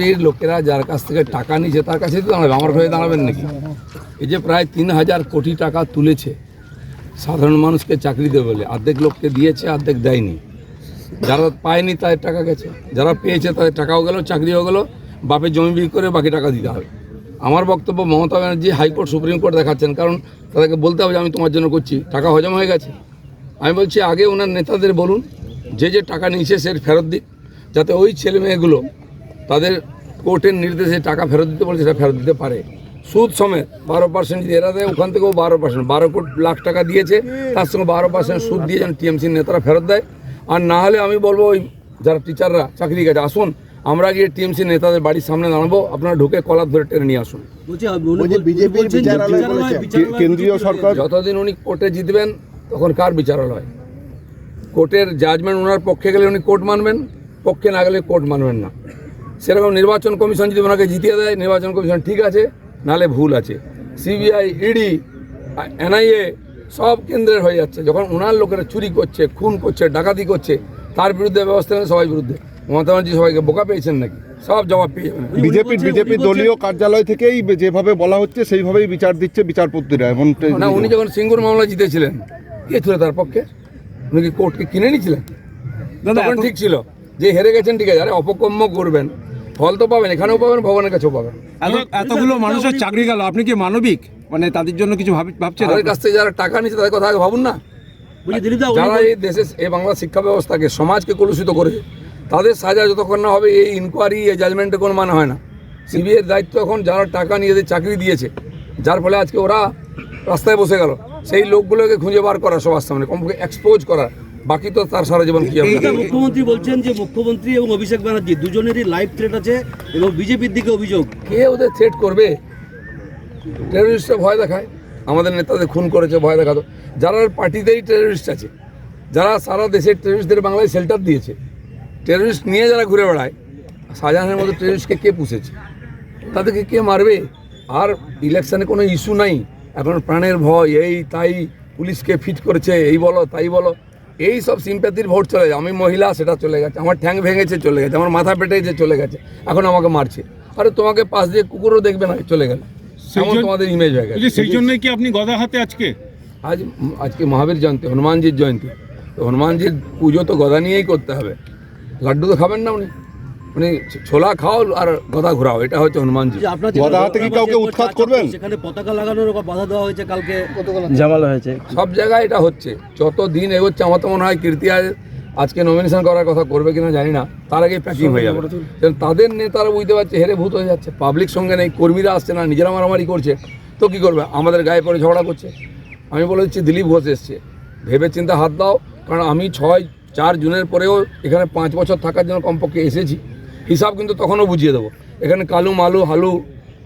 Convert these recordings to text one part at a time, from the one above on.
চাকরির লোকেরা যার কাছ থেকে টাকা নিয়েছে তার কাছেই তো দাঁড়াবে, আমার হয়ে দাঁড়াবেন নাকি? এই যে প্রায় 3,000 কোটি টাকা তুলেছে সাধারণ মানুষকে চাকরি দেবে বলে, অর্ধেক লোককে দিয়েছে, অর্ধেক দেয়নি। যারা পায়নি তাদের টাকা গেছে, যারা পেয়েছে তাদের টাকাও গেল, চাকরিও গেল, বাপের জমি বিক্রি করে বাকি টাকা দিতে হবে। আমার বক্তব্য, Mamata Banerjee high court supreme court দেখাচ্ছেন, কারণ তাদেরকে বলতে হবে যে আমি তোমার জন্য করছি, টাকা হজম হয়ে গেছে। আমি বলছি আগে ওনার নেতাদের বলুন যে যে টাকা নিয়েছে সে ফেরত দিক, যাতে ওই ছেলে মেয়েগুলো তাদের কোর্টের নির্দেশে টাকা ফেরত দিতে বলে সেটা ফেরত দিতে পারে। সুদ সমেত 12% যদি এরা দেয়, ওখান থেকেও 12%, 12 লাখ টাকা দিয়েছে, তার সঙ্গে 12% সুদ দিয়ে যেন টিএমসির নেতারা ফেরত দেয়। আর না হলে আমি বলবো ওই যারা টিচাররা চাকরি গেছে, আসুন আমরা গিয়ে টিএমসি নেতাদের বাড়ির সামনে দাঁড়াবো, আপনারা ঢুকে কলার ধরে টেনে নিয়ে আসুন। কেন্দ্রীয় সরকার যতদিন উনি কোর্টে জিতবেন তখন কার বিচারালয়? কোর্টের জাজমেন্ট ওনার পক্ষে গেলে উনি কোর্ট মানবেন, পক্ষে না গেলে কোর্ট মানবেন না। সেরকম নির্বাচন কমিশন যদি ওনাকে জিতিয়ে দেয়, নির্বাচন কমিশন ঠিক আছে, নাহলে ভুল আছে। সিবিআই, ইডি, এনআইএ সব কেন্দ্রের হয়ে যাচ্ছে। যখন ওনার লোকেরা চুরি করছে, খুন করছে, ডাকাতি করছে, তার বিরুদ্ধে ব্যবস্থা নেই সবাই বিরুদ্ধে। মমতা ব্যানার্জি সবাইকে বোকা পেয়েছেন নাকি? সব জবাব পেয়ে যাবেন। বিজেপি দলীয় কার্যালয় থেকেই যেভাবে বলা হচ্ছে সেইভাবেই বিচার দিচ্ছে বিচারপতিরা। এমন না, উনি যখন সিঙ্গুর মামলা জিতেছিলেন কে ছিল তার পক্ষে? উনি কি কোর্টকে কিনে নিয়েছিলেন? তখন ঠিক ছিল যে হেরে গেছেন, ঠিক আছে, আরে অপকর্ম করবেন, ফল তো পাবেন, এখানেও পাবেন, ভগবানের কাছেও পাবেন। এতগুলো মানুষের চাকরি গেল, আপনি কি মানবিক মানে তাদের জন্য কিছু ভাবছেন? তাদের কাছ থেকে যারা টাকা নিচ্ছে তাদের কথা আগে ভাবুন না। যারা এই দেশে, এই বাংলা শিক্ষা ব্যবস্থাকে, সমাজকে কলুষিত করেছে, তাদের সাজা যতক্ষণ না হবে এই ইনকোয়ারি, এই জাজমেন্টে কোনো মানে হয় না। সিবিআইয়ের দায়িত্ব এখন যারা টাকা নিয়ে চাকরি দিয়েছে, যার ফলে আজকে ওরা রাস্তায় বসে গেল, সেই লোকগুলোকে খুঁজে বার করা, সবার সামনে কমপক্ষে এক্সপোজ করা। বাকি তো তার সারা জীবন কি হবে। মুখ্যমন্ত্রী বলছেন যে মুখ্যমন্ত্রী এবং অভিষেক ব্যানার্জি দুজনেরই লাইভ থ্রেট আছে এবং বিজেপির দিকে অভিযোগ। কে ওদের থ্রেট করবে? টেররিস্টরা ভয় দেখায়, আমাদের নেতাদের খুন করেছে, ভয় দেখাতো। যারা পার্টিতেই টেররিস্ট আছে, যারা সারা দেশের টেররিস্টদের বাংলায় শেল্টার দিয়েছে, টেররিস্ট নিয়ে যারা ঘুরে বেড়ায়, শাহজাহানের মতো টেররিস্টকে কে পুষেছে? তাদেরকে কে মারবে? আর ইলেকশনে কোনো ইস্যু নাই এখন, প্রাণের ভয়, এই তাই পুলিশকে ফিট করেছে, এই বলো তাই বলো, এই সব সিম্প্যাথির ভোট চলে যায়। আমি মহিলা, সেটা চলে গেছে, আমার ঠ্যাং ভেঙেছে চলে গেছে, আমার মাথা পেটেছে চলে গেছে, এখন আমাকে মারছে। আরে তোমাকে পাশ দিয়ে কুকুরও দেখবে না, চলে গেল, তোমাদের ইমেজ হয়ে গেছে। সেই জন্যই কি আপনি গদা হাতে আজকে মহাবীর জয়ন্তী, হনুমানজির জয়ন্তী, তো হনুমানজির পুজো তো গদা নিয়েই করতে হবে। লাড্ডু তো খাবেন না উনি, উনি ছোলা খাও আর গদা ঘোরাও, এটা হচ্ছে হনুমানজি। গদা হাতে কি কাউকে উৎখাত করবেন? সেখানে পতাকা লাগানোর বাধা দেওয়া হয়েছে, কালকে ঝামেলা হয়েছে, সব জায়গায় এটা হচ্ছে। যত দিন এগোচ্ছে আমার তো মনে হয় কীর্তি আজকে নমিনেশন করার কথা করবে কিনা জানি না, তার আগে প্যাকিং হয়ে যাবে। তাদের নেতারা বুঝতে পারছে হেরে ভূত হয়ে যাচ্ছে, পাবলিক সঙ্গে নেই, কর্মীরা আসছে না, নিজেরা মারামারি করছে, তো কী করবে? আমাদের গায়ে পড়ে ঝগড়া করছে। আমি বলে দিচ্ছি দিলীপ ঘোষ এসছে, ভেবে চিন্তা হাত দাও, কারণ আমি 4 জুনের পরেও এখানে 5 বছর থাকার জন্য কমপক্ষে এসেছি। হিসাব কিন্তু তখনও বুঝিয়ে দেবো। এখানে কালু মালু হালু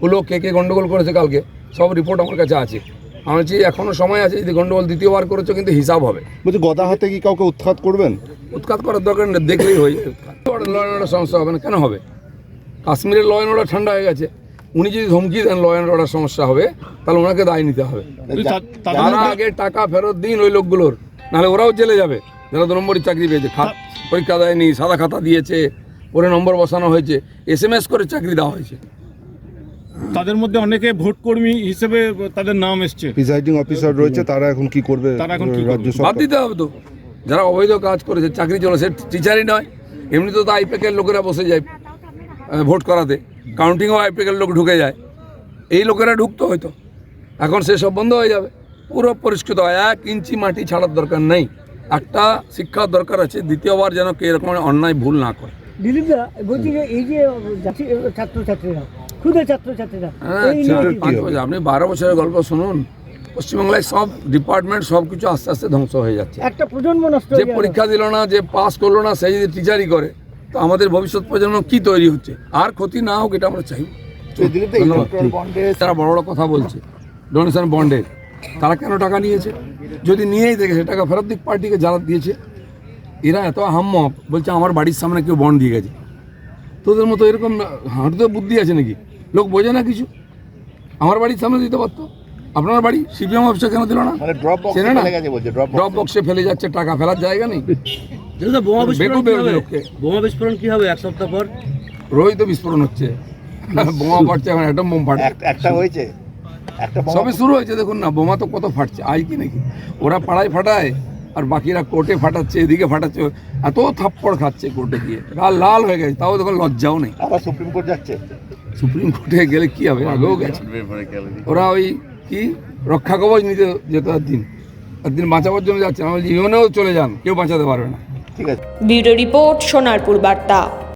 হুলো কে গন্ডগোল করেছে কালকে, সব রিপোর্ট আমার কাছে আছে। আমি বলছি এখনও সময় আছে, যদি গন্ডগোল দ্বিতীয়বার করেছো কিন্তু হিসাব হবে। বলছি গদা হাতে কি কাউকে উৎখাত করবেন? উৎখাত করার দরকার নেই, দেখলেই হয়ে যায় উৎখাত। ল অ্যান্ড অর্ডার সমস্যা হবে না, কেন হবে? কাশ্মীরের ল অ্যান্ড অর্ডার ঠান্ডা হয়ে গেছে, উনি যদি ধমকি দেন ল অ্যান্ড অর্ডার সমস্যা হবে, তাহলে ওনাকে দায় নিতে হবে। তারা আগে টাকা ফেরত দিন ওই লোকগুলোর, নাহলে ওরাও জেলে যাবে। যারা 2 নম্বরের চাকরি পেয়েছে, পরীক্ষা দেয়নি, সাদা খাতা দিয়েছে, পরে নম্বর বসানো হয়েছে, SMS করে চাকরি দেওয়া হয়েছে, তাদের মধ্যে অনেকে ভোট কর্মী হিসেবে তাদের নাম এসছে, প্রিসাইডিং অফিসার রয়েছে, তারা এখন কি করবে? রাজ্য সরকার বাদ দিতে হবে তো। যারা অবৈধ কাজ করেছে, চাকরি চলে, সে টিচারই নয়, এমনিতে তো আইপ্যাকের লোকেরা বসে যায় ভোট করাতে, কাউন্টিংও আইপ্যাকের লোক ঢুকে যায়, এই লোকেরা ঢুকতো হয়তো, এখন সেসব বন্ধ হয়ে যাবে, পুরো পরিষ্কৃত হয়। 1 ইঞ্চি মাটি ছাড়ার দরকার নেই। একটা শিক্ষার দরকার আছে, দ্বিতীয়বার যেন কে এরকম অন্যায় ভুল না করে। দিলীপদা বলছি যে এই যে ছাত্রছাত্রীরা, ক্ষুদে ছাত্রছাত্রীরা, আপনি 12 বছরের গল্প শুনুন, পশ্চিমবাংলায় সব ডিপার্টমেন্ট সব কিছু আস্তে আস্তে ধ্বংস হয়ে যাচ্ছে। একটা প্রজন্ম নষ্ট, যে পরীক্ষা দিল না, যে পাস করলো না, সেই যদি টিচারই করে, তো আমাদের ভবিষ্যৎ প্রজন্ম কি তৈরি হচ্ছে? আর ক্ষতি না হোক, এটা আমরা চাই। তারা বড় বড় কথা বলছে ডোনেশন বন্ডে, তারা কেন টাকা নিয়েছে? যদি নিয়েই দেখেছে টাকা ফেরত দিক পার্টিকে, যারা দিয়েছে। এরা এত হাম্মক, বলছে আমার বাড়ির সামনে কেউ বন্ড দিয়ে গেছে। তোদের মতো এরকম হাঁটুতে বুদ্ধি আছে নাকি? লোক বোঝে না কিছু। আমার বাড়ির সামনে দিতে পারতো, আপনার বাড়ি সিপিএম অফিসে কেন দিল না? ড্রপ বক্সে ফেলে যাচ্ছে, টাকা ফেলার জায়গা নেই। বোমা বিস্ফোরণ কি হবে 1 সপ্তাহ পর? রোজ তো বিস্ফোরণ হচ্ছে, বোমা ফাটছে, এখন অ্যাটম বোম ফাটছে, একটা হয়েছে, একটা সবে শুরু হয়েছে। দেখুন না, বোমা তো কত ফাটছে, আজ কি নাকি ওরা পাড়ায় ফাটায় আর বাকিরা কোর্টে ফাটাচ্ছে, এদিকে ফাটাচ্ছে, এত থাপ্পড় খাচ্ছে কোর্টে গিয়ে, গাল লাল হয়ে গেছে, তাও দেখুন লজ্জাও নেই। আবার সুপ্রিম কোর্ট যাচ্ছে। সুপ্রিম কোর্টে গেলে কি হবে, আগেও গেছে। ওরা ওই কি রক্ষা কবচ নিতে যেত, একদিন বাঁচাবার জন্য যাচ্ছে, আমি বলছি ইউনেও চলে যান, কেউ বাঁচাতে পারবে না। ঠিক আছে। ব্যুরো রিপোর্ট, সোনারপুর বার্তা।